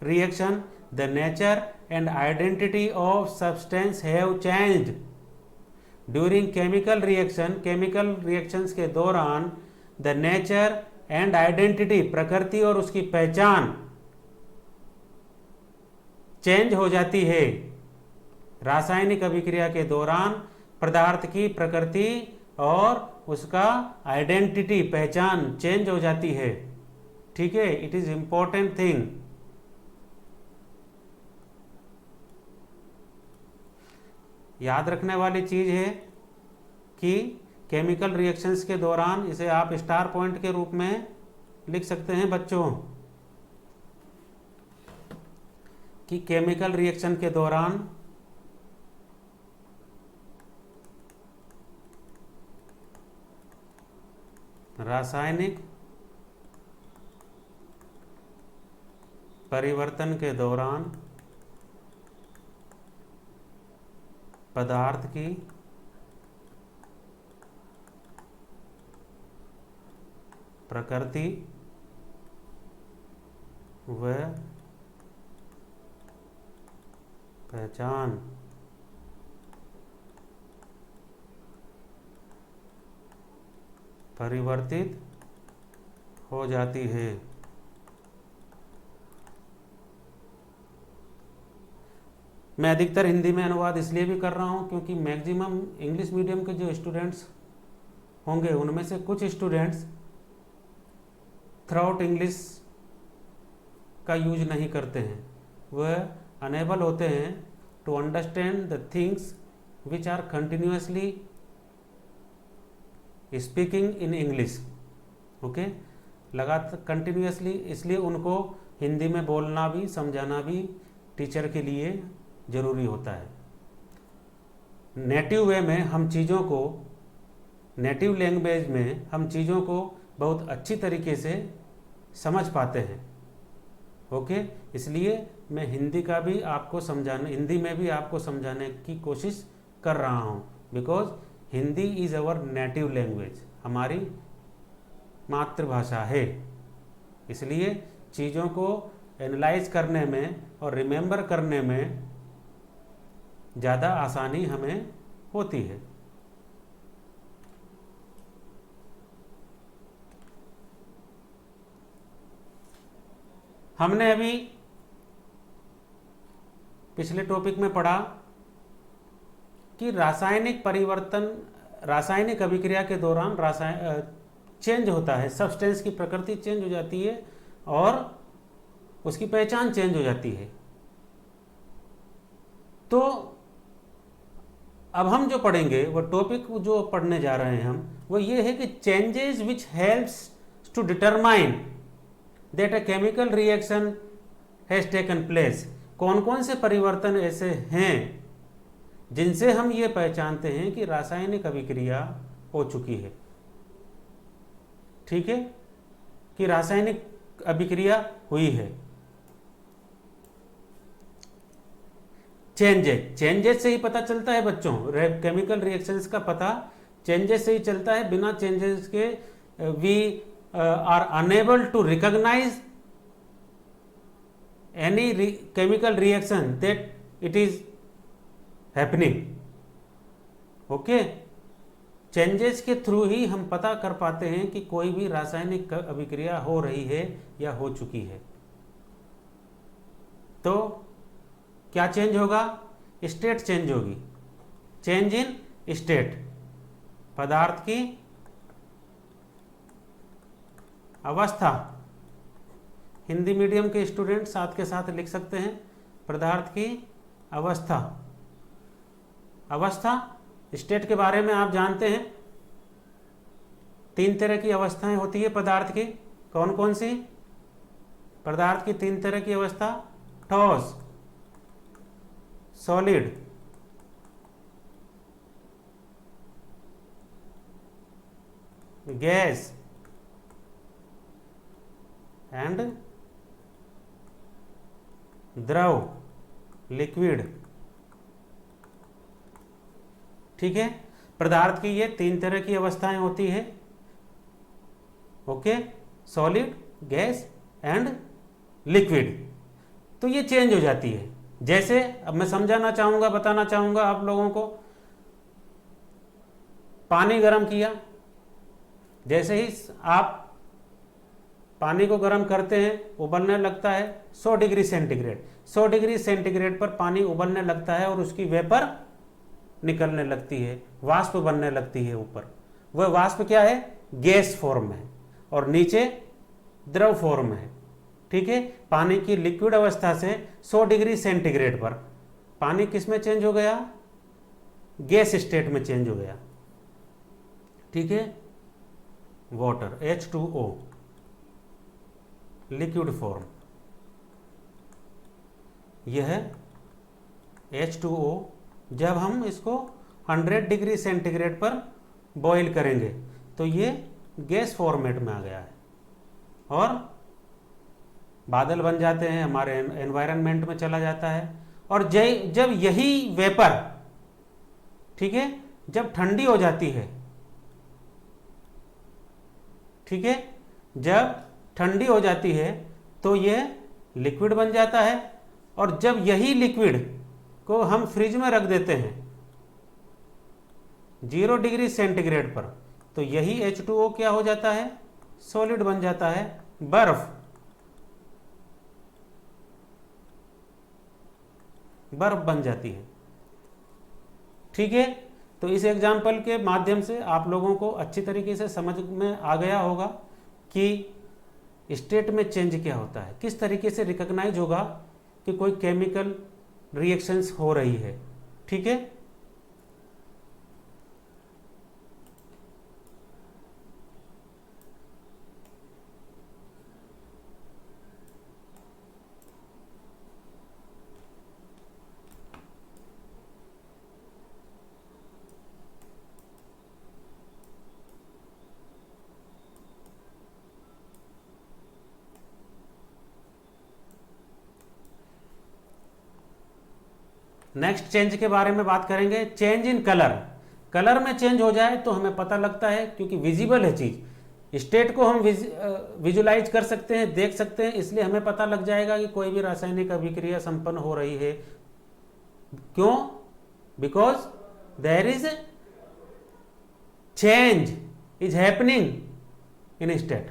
reaction the nature and identity of substance have changed. During chemical reactions के दौरान द नेचर एंड आइडेंटिटी, प्रकृति और उसकी पहचान चेंज हो जाती है। रासायनिक अभिक्रिया के दौरान पदार्थ की प्रकृति और उसका आइडेंटिटी, पहचान चेंज हो जाती है। ठीक है, इट इज इंपॉर्टेंट थिंग। याद रखने वाली चीज है कि केमिकल रिएक्शंस के दौरान, इसे आप स्टार पॉइंट के रूप में लिख सकते हैं बच्चों, कि केमिकल रिएक्शन के दौरान रासायनिक परिवर्तन के दौरान पदार्थ की प्रकृति व पहचान परिवर्तित हो जाती है। मैं अधिकतर हिंदी में अनुवाद इसलिए भी कर रहा हूं क्योंकि मैक्सिमम इंग्लिश मीडियम के जो स्टूडेंट्स होंगे उनमें से कुछ स्टूडेंट्स थ्रूआउट इंग्लिश का यूज नहीं करते हैं, वह अनेबल होते हैं to understand the things which are continuously speaking in English. Okay, लगातार कंटिन्यूसली, इसलिए उनको हिंदी में बोलना भी समझाना भी टीचर के लिए ज़रूरी होता है। नेटिव वे में हम चीज़ों को, नेटिव लैंग्वेज में हम चीज़ों को बहुत अच्छी तरीके से समझ पाते हैं। ओके, इसलिए मैं हिंदी का भी आपको समझाने, हिंदी में भी आपको समझाने की कोशिश कर रहा हूँ, because Hindi is our native language, हमारी मातृभाषा है। इसलिए चीज़ों को एनालाइज करने में और रिमेंबर करने में ज़्यादा आसानी हमें होती है। हमने अभी पिछले टॉपिक में पढ़ा कि रासायनिक परिवर्तन, रासायनिक अभिक्रिया के दौरान चेंज होता है, सब्सटेंस की प्रकृति चेंज हो जाती है और उसकी पहचान चेंज हो जाती है। तो अब हम जो पढ़ेंगे, वो टॉपिक जो पढ़ने जा रहे हैं हम, वो ये है कि changes which helps to determine that a chemical reaction has taken place. कौन कौन से परिवर्तन ऐसे हैं जिनसे हम ये पहचानते हैं कि रासायनिक अभिक्रिया हो चुकी है। ठीक है, कि रासायनिक अभिक्रिया हुई है। चेंजेस से ही पता चलता है बच्चों, केमिकल रिएक्शंस का पता चेंजेस से ही चलता है। बिना चेंजेस के we are unable to recognize any chemical reaction that it is happening. Okay, changes के थ्रू ही हम पता कर पाते हैं कि कोई भी रासायनिक अभिक्रिया हो रही है या हो चुकी है। तो क्या चेंज होगा? स्टेट चेंज होगी, चेंज इन स्टेट, पदार्थ की अवस्था। हिंदी मीडियम के स्टूडेंट साथ के साथ लिख सकते हैं, पदार्थ की अवस्था। अवस्था, स्टेट के बारे में आप जानते हैं, 3 तरह की अवस्थाएं होती है पदार्थ की। कौन कौन सी? पदार्थ की 3 तरह की अवस्था: ठोस, सॉलिड, गैस एंड द्रव, लिक्विड। ठीक है, पदार्थ की ये 3 तरह की अवस्थाएं होती है। Okay, solid, gas and liquid. तो ये चेंज हो जाती है। जैसे अब मैं समझाना चाहूंगा, बताना चाहूंगा आप लोगों को। पानी गर्म किया, जैसे ही आप पानी को गर्म करते हैं उबलने लगता है 100 डिग्री सेंटीग्रेड। 100 डिग्री सेंटीग्रेड पर पानी उबलने लगता है और उसकी वेपर निकलने लगती है, वाष्प बनने लगती है ऊपर। वह वाष्प क्या है? गैस फॉर्म में है और नीचे द्रव फॉर्म में है। ठीक है, पानी की लिक्विड अवस्था से 100 डिग्री सेंटीग्रेड पर पानी किस में चेंज हो गया? गैस स्टेट में चेंज हो गया। ठीक है, वाटर H2O लिक्विड फॉर्म, यह है H2O। जब हम इसको 100 डिग्री सेंटीग्रेड पर बॉईल करेंगे तो ये गैस फॉर्मेट में आ गया है और बादल बन जाते हैं, हमारे एनवायरनमेंट में चला जाता है। और जब यही वेपर, ठीक है, जब ठंडी हो जाती है, ठीक है, जब ठंडी हो जाती है तो यह लिक्विड बन जाता है। और जब यही लिक्विड को हम फ्रिज में रख देते हैं 0 डिग्री सेंटीग्रेड पर, तो यही H2O क्या हो जाता है? सॉलिड बन जाता है, बर्फ। बर्फ बन जाती है। ठीक है, तो इस एग्जाम्पल के माध्यम से आप लोगों को अच्छी तरीके से समझ में आ गया होगा कि स्टेट में चेंज क्या होता है, किस तरीके से रिकॉग्नाइज होगा कि कोई केमिकल रिएक्शंस हो रही है। ठीक है, नेक्स्ट चेंज के बारे में बात करेंगे। Change in colour. कलर में चेंज हो जाए तो हमें पता लगता है, क्योंकि विजिबल है चीज, स्टेट को हम विजुलाइज कर सकते हैं, देख सकते हैं, इसलिए हमें पता लग जाएगा कि कोई भी रासायनिक अभिक्रिया संपन्न हो रही है। क्यों? Because there is change is happening in state.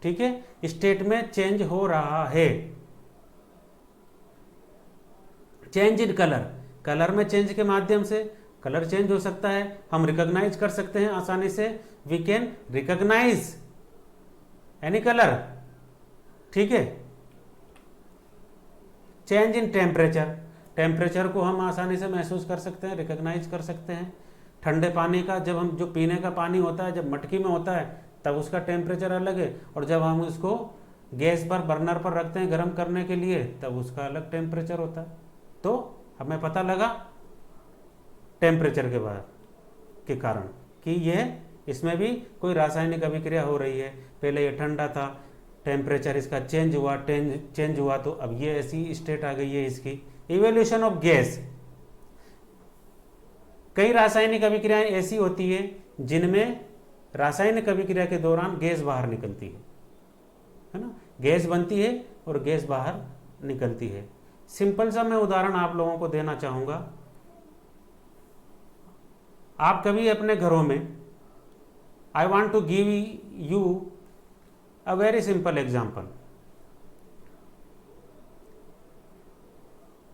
ठीक है, स्टेट में चेंज हो रहा है। Change in colour. कलर में चेंज के माध्यम से कलर चेंज हो सकता है, हम रिकॉग्नाइज कर सकते हैं आसानी से। We can recognize any colour. ठीक है, चेंज इन टेम्परेचर। टेम्परेचर को हम आसानी से महसूस कर सकते हैं, रिकॉग्नाइज कर सकते हैं। ठंडे पानी का, जब हम, जो पीने का पानी होता है, जब मटकी में होता है तब उसका टेम्परेचर अलग है, और जब हम उसको गैस पर, बर्नर पर रखते हैं गर्म करने के लिए, तब उसका अलग टेम्परेचर होता है। तो हमें पता लगा टेम्परेचर के कारण कि यह, इसमें भी कोई रासायनिक अभिक्रिया हो रही है। पहले ये ठंडा था, टेम्परेचर इसका चेंज हुआ तो अब ये ऐसी स्टेट आ गई है इसकी। Evolution of gas. कई रासायनिक अभिक्रियाएं ऐसी होती है जिनमें रासायनिक अभिक्रिया के दौरान गैस बाहर निकलती है ना, गैस बनती है और गैस बाहर निकलती है। सिंपल सा मैं उदाहरण आप लोगों को देना चाहूंगा। आप कभी अपने घरों में, I want to give you a very simple example.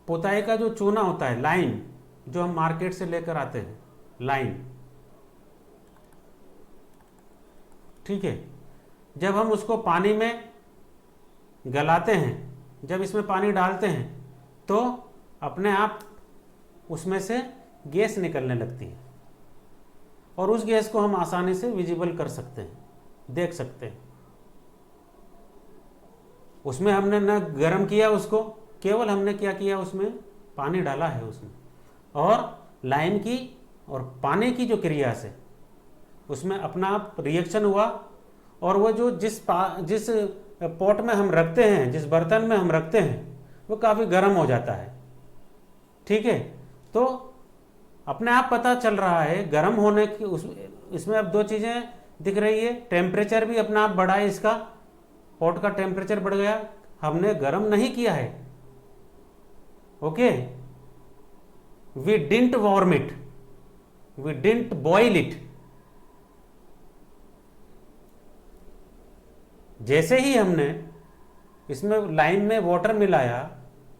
पुताई का जो चूना होता है, लाइम, जो हम मार्केट से लेकर आते हैं, लाइम, ठीक है, जब हम उसको पानी में गलाते हैं, जब इसमें पानी डालते हैं तो अपने आप उसमें से गैस निकलने लगती है, और उस गैस को हम आसानी से विजिबल कर सकते हैं, देख सकते हैं। उसमें हमने न गर्म किया उसको, केवल हमने क्या किया, उसमें पानी डाला है उसमें, और लाइम की और पानी की जो क्रिया से उसमें अपना आप रिएक्शन हुआ, और वो जो जिस पॉट में हम रखते हैं, जिस बर्तन में हम रखते हैं, वो काफ़ी गर्म हो जाता है। ठीक है, तो अपने आप पता चल रहा है गर्म होने की इसमें अब दो चीज़ें दिख रही है, टेम्परेचर भी अपना आप बढ़ा है, इसका पॉट का टेम्परेचर बढ़ गया, हमने गर्म नहीं किया है। Okay, we didn't warm it, we didn't boil it. जैसे ही हमने इसमें लाइन में वाटर मिलाया,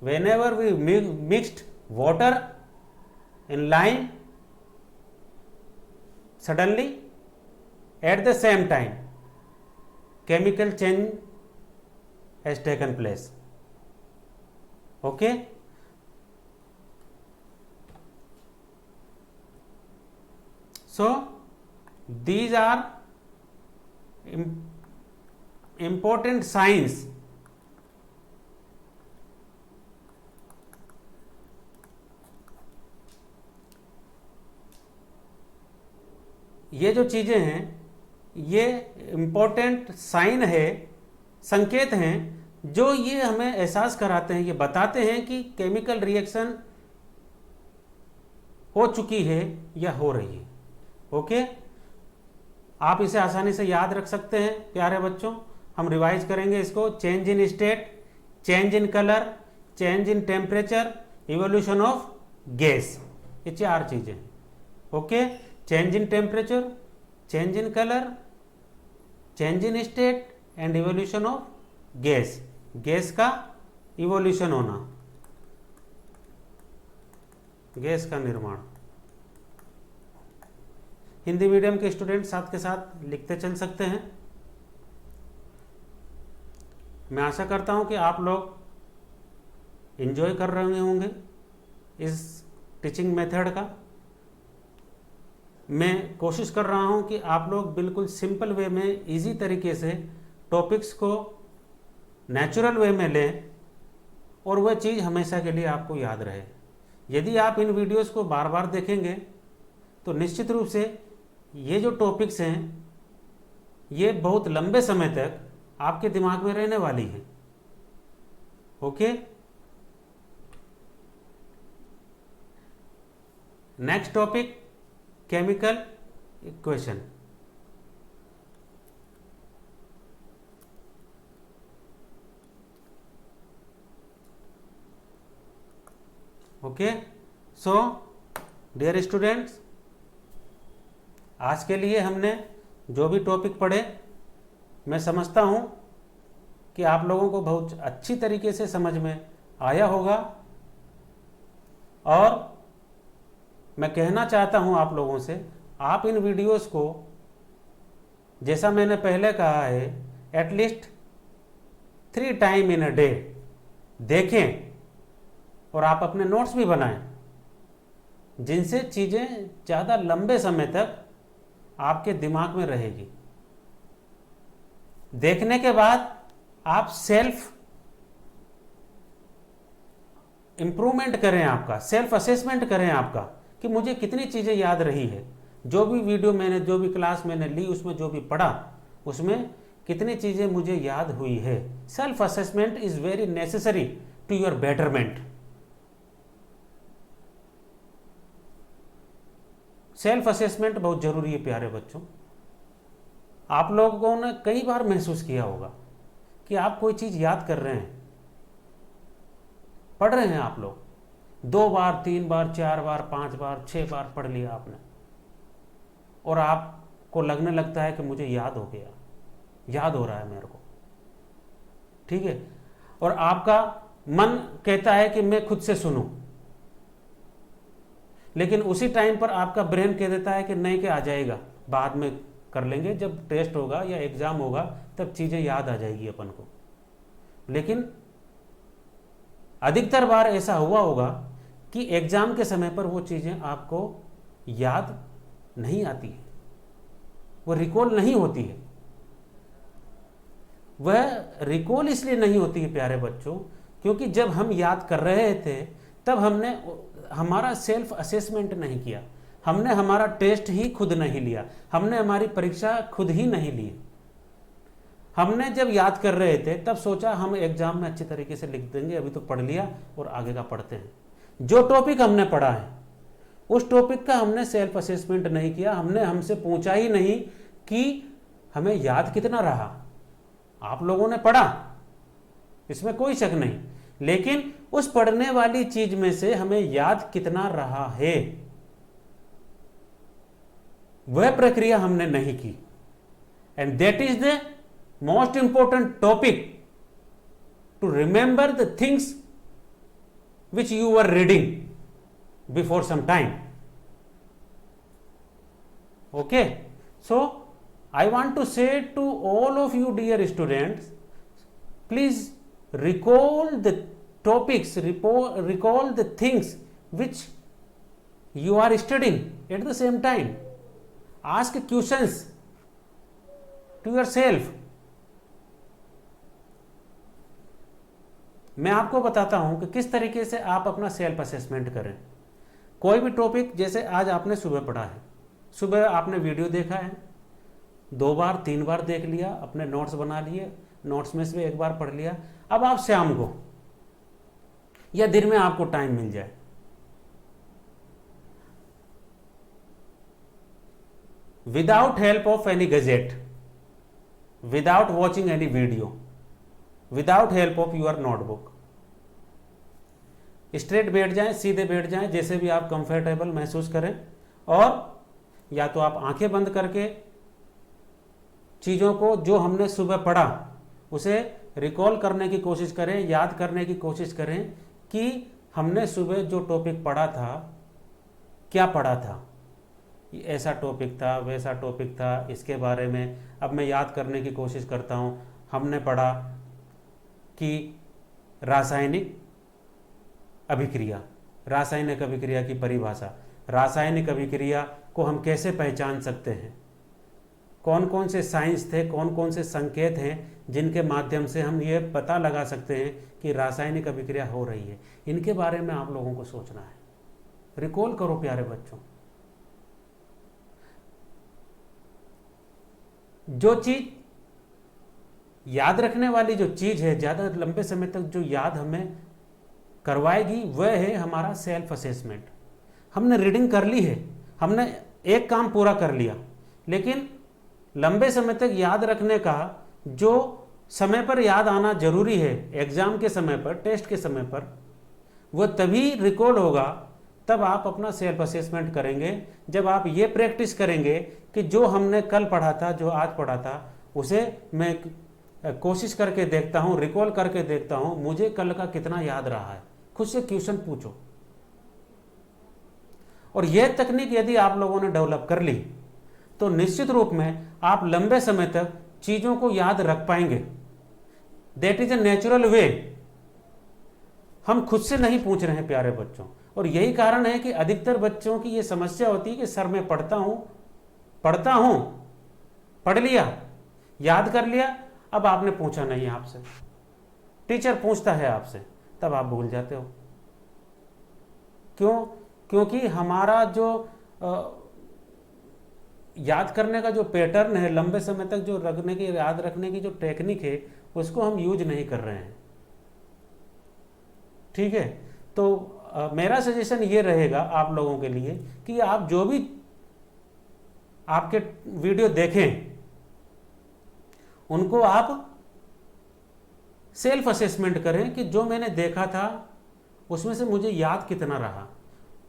whenever we mixed water in lime, suddenly at the same time chemical change has taken place. Okay, so these are important signs ये जो चीजें हैं ये इम्पोर्टेंट साइन है, संकेत हैं, जो ये हमें एहसास कराते हैं, ये बताते हैं कि केमिकल रिएक्शन हो चुकी है या हो रही है। ओके, आप इसे आसानी से याद रख सकते हैं प्यारे बच्चों। हम रिवाइज करेंगे इसको, change in state, change in colour, change in temperature, evolution of gas, ये चार चीजें। Okay, change in temperature, change in colour, change in state and evolution of gas, gas का इवोल्यूशन होना, गैस का निर्माण। हिंदी मीडियम के स्टूडेंट साथ के साथ लिखते चल सकते हैं। मैं आशा करता हूं कि आप लोग एंजॉय कर रहे होंगे इस टीचिंग मेथड का। मैं कोशिश कर रहा हूं कि आप लोग बिल्कुल सिंपल वे में, इजी तरीके से टॉपिक्स को नेचुरल वे में लें और वह चीज़ हमेशा के लिए आपको याद रहे। यदि आप इन वीडियोस को बार बार देखेंगे तो निश्चित रूप से ये जो टॉपिक्स हैं ये बहुत लंबे समय तक आपके दिमाग में रहने वाली हैं। Okay, next topic, chemical equation. Okay, so dear students, आज के लिए हमने जो भी टॉपिक पढ़े, मैं समझता हूं कि आप लोगों को बहुत अच्छी तरीके से समझ में आया होगा। और मैं कहना चाहता हूं आप लोगों से, आप इन वीडियोस को, जैसा मैंने पहले कहा है, at least 3 time in a day देखें और आप अपने नोट्स भी बनाएं, जिनसे चीज़ें ज़्यादा लंबे समय तक आपके दिमाग में रहेगी। देखने के बाद आप सेल्फ इंप्रूवमेंट करें, आपका सेल्फ असेसमेंट करें आपका, कि मुझे कितनी चीज़ें याद रही है, जो भी वीडियो मैंने, जो भी क्लास मैंने ली, उसमें जो भी पढ़ा, उसमें कितनी चीज़ें मुझे याद हुई है। Self assessment is very necessary to your betterment. Self assessment बहुत जरूरी है प्यारे बच्चों। आप लोगों ने कई बार महसूस किया होगा कि आप कोई चीज़ याद कर रहे हैं, पढ़ रहे हैं, आप लोग 2 बार 3 बार 4 बार 5 बार 6 बार पढ़ लिया आपने, और आपको लगने लगता है कि मुझे याद हो गया, याद हो रहा है मेरे को, ठीक है, और आपका मन कहता है कि मैं खुद से सुनूं, लेकिन उसी टाइम पर आपका ब्रेन कह देता है कि नहीं, कि आ जाएगा, बाद में कर लेंगे, जब टेस्ट होगा या एग्जाम होगा तब चीज़ें याद आ जाएगी अपन को। लेकिन अधिकतर बार ऐसा हुआ होगा कि एग्जाम के समय पर वो चीज़ें आपको याद नहीं आती है, वो रिकॉल नहीं होती है। वह रिकॉल इसलिए नहीं होती है प्यारे बच्चों, क्योंकि जब हम याद कर रहे थे तब हमने हमारा सेल्फ असेसमेंट नहीं किया, हमने हमारा टेस्ट ही खुद नहीं लिया, हमने हमारी परीक्षा खुद ही नहीं ली। हमने जब याद कर रहे थे तब सोचा हम एग्जाम में अच्छी तरीके से लिख देंगे, अभी तो पढ़ लिया और आगे का पढ़ते हैं। जो टॉपिक हमने पढ़ा है उस टॉपिक का हमने सेल्फ असेसमेंट नहीं किया, हमने हमसे पूछा ही नहीं कि हमें याद कितना रहा। आप लोगों ने पढ़ा, इसमें कोई शक नहीं, लेकिन उस पढ़ने वाली चीज में से हमें याद कितना रहा है वह प्रक्रिया हमने नहीं की। And that is the most important topic to remember the things which you are reading before some time. Okay, so I want to say to all of you dear students, please recall the topics, recall the things which you are studying at the same time. Ask questions to yourself. मैं आपको बताता हूं कि किस तरीके से आप अपना सेल्फ असेसमेंट करें। कोई भी टॉपिक, जैसे आज आपने सुबह पढ़ा है, सुबह आपने वीडियो देखा है, 2 बार 3 बार देख लिया, अपने नोट्स बना लिए, नोट्स में से 1 बार पढ़ लिया। अब आप शाम को या दिन में आपको टाइम मिल जाए, without help of any gadget, without watching any video, without help of your notebook, straight बैठ जाएं, सीधे बैठ जाएं, जैसे भी आप कंफर्टेबल महसूस करें, और या तो आप आंखें बंद करके चीज़ों को जो हमने सुबह पढ़ा उसे रिकॉल करने की कोशिश करें, याद करने की कोशिश करें कि हमने सुबह जो टॉपिक पढ़ा था क्या पढ़ा था, ऐसा टॉपिक था, वैसा टॉपिक था, इसके बारे में अब मैं याद करने की कोशिश करता हूँ। हमने पढ़ा कि रासायनिक अभिक्रिया, रासायनिक अभिक्रिया की परिभाषा, रासायनिक अभिक्रिया को हम कैसे पहचान सकते हैं, कौन कौन से साइंस थे, कौन कौन से संकेत हैं जिनके माध्यम से हम ये पता लगा सकते हैं कि रासायनिक अभिक्रिया हो रही है। इनके बारे में आप लोगों को सोचना है। रिकॉल करो प्यारे बच्चों। जो चीज याद रखने वाली जो चीज है, ज़्यादा लंबे समय तक जो याद हमें करवाएगी, वह है हमारा सेल्फ असेसमेंट। हमने रीडिंग कर ली है, हमने एक काम पूरा कर लिया, लेकिन लंबे समय तक याद रखने का जो समय पर याद आना जरूरी है, एग्जाम के समय पर, टेस्ट के समय पर, वह तभी रिकॉल होगा तब आप अपना सेल्फ असेसमेंट करेंगे, जब आप ये प्रैक्टिस करेंगे कि जो हमने कल पढ़ा था, जो आज पढ़ा था, उसे मैं कोशिश करके देखता हूँ, रिकॉल करके देखता हूँ, मुझे कल का कितना याद रहा है। खुद से क्वेश्चन पूछो। और यह तकनीक यदि आप लोगों ने डेवलप कर ली तो निश्चित रूप में आप लंबे समय तक चीजों को याद रख पाएंगे। That is a natural way. हम खुद से नहीं पूछ रहे हैं प्यारे बच्चों, और यही कारण है कि अधिकतर बच्चों की यह समस्या होती है कि सर मैं पढ़ता हूं, पढ़ लिया, याद कर लिया, अब आपने पूछा नहीं आपसे, टीचर पूछता है आपसे, तब आप भूल जाते हो। क्यों? क्योंकि हमारा जो याद करने का जो पैटर्न है, लंबे समय तक जो रखने की, याद रखने की जो टेक्निक है, उसको हम यूज नहीं कर रहे हैं। ठीक है, तो मेरा सजेशन ये रहेगा आप लोगों के लिए कि आप जो भी आपके वीडियो देखें उनको आप सेल्फ असेसमेंट करें कि जो मैंने देखा था उसमें से मुझे याद कितना रहा,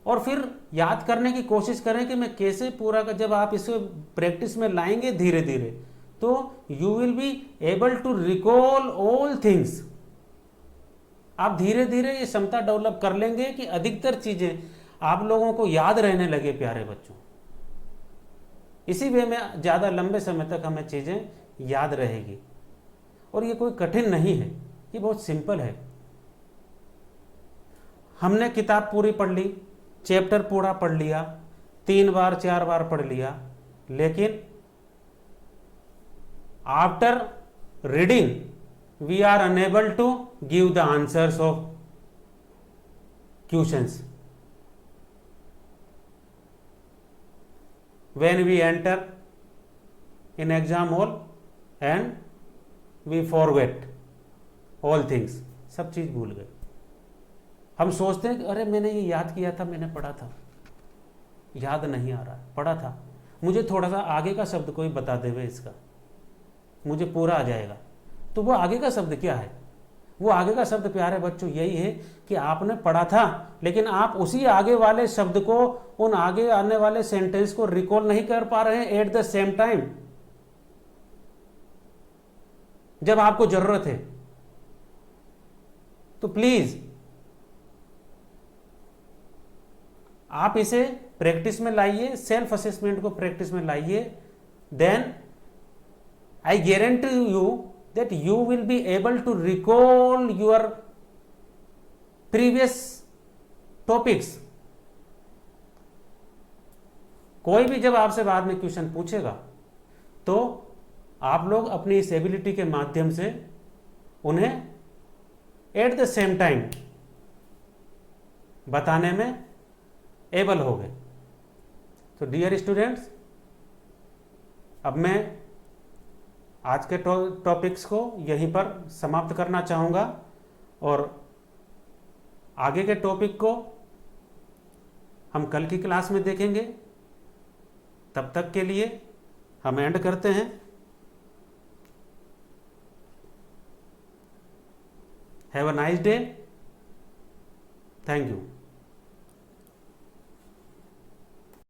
और फिर याद करने की कोशिश करें कि मैं कैसे पूरा का, जब आप इसे प्रैक्टिस में लाएंगे धीरे धीरे, तो you will be able to recall all things. आप धीरे धीरे ये क्षमता डेवलप कर लेंगे कि अधिकतर चीजें आप लोगों को याद रहने लगे प्यारे बच्चों। इसी वे में ज्यादा लंबे समय तक हमें चीजें याद रहेगी, और ये कोई कठिन नहीं है, ये बहुत सिंपल है। हमने किताब पूरी पढ़ ली, चैप्टर पूरा पढ़ लिया, 3 बार 4 बार पढ़ लिया, लेकिन after reading we are unable to give the answers of questions. When we enter in exam hall and we forget all things, सब चीज़ भूल गए। हम सोचते हैं कि अरे मैंने ये याद किया था, मैंने पढ़ा था, याद नहीं आ रहा, पढ़ा था, मुझे थोड़ा सा आगे का शब्द कोई बता देवे इसका, मुझे पूरा आ जाएगा। तो वो आगे का शब्द क्या है? वो आगे का शब्द प्यारे बच्चों यही है कि आपने पढ़ा था, लेकिन आप उसी आगे वाले शब्द को, उन आगे आने वाले सेंटेंस को रिकॉल नहीं कर पा रहे हैं एट द सेम टाइम जब आपको जरूरत है। तो प्लीज आप इसे प्रैक्टिस में लाइए, सेल्फ असेसमेंट को प्रैक्टिस में लाइए, then I guarantee you that you will be able to recall your previous topics। कोई भी जब आपसे बाद में क्वेश्चन पूछेगा तो आप लोग अपनी इस एबिलिटी के माध्यम से उन्हें एट द सेम टाइम बताने में एबल हो गए। तो डियर स्टूडेंट्स, अब मैं आज के टॉपिक्स को यहीं पर समाप्त करना चाहूँगा और आगे के टॉपिक को हम कल की क्लास में देखेंगे। तब तक के लिए हम एंड करते हैं। Have a nice day. Thank you.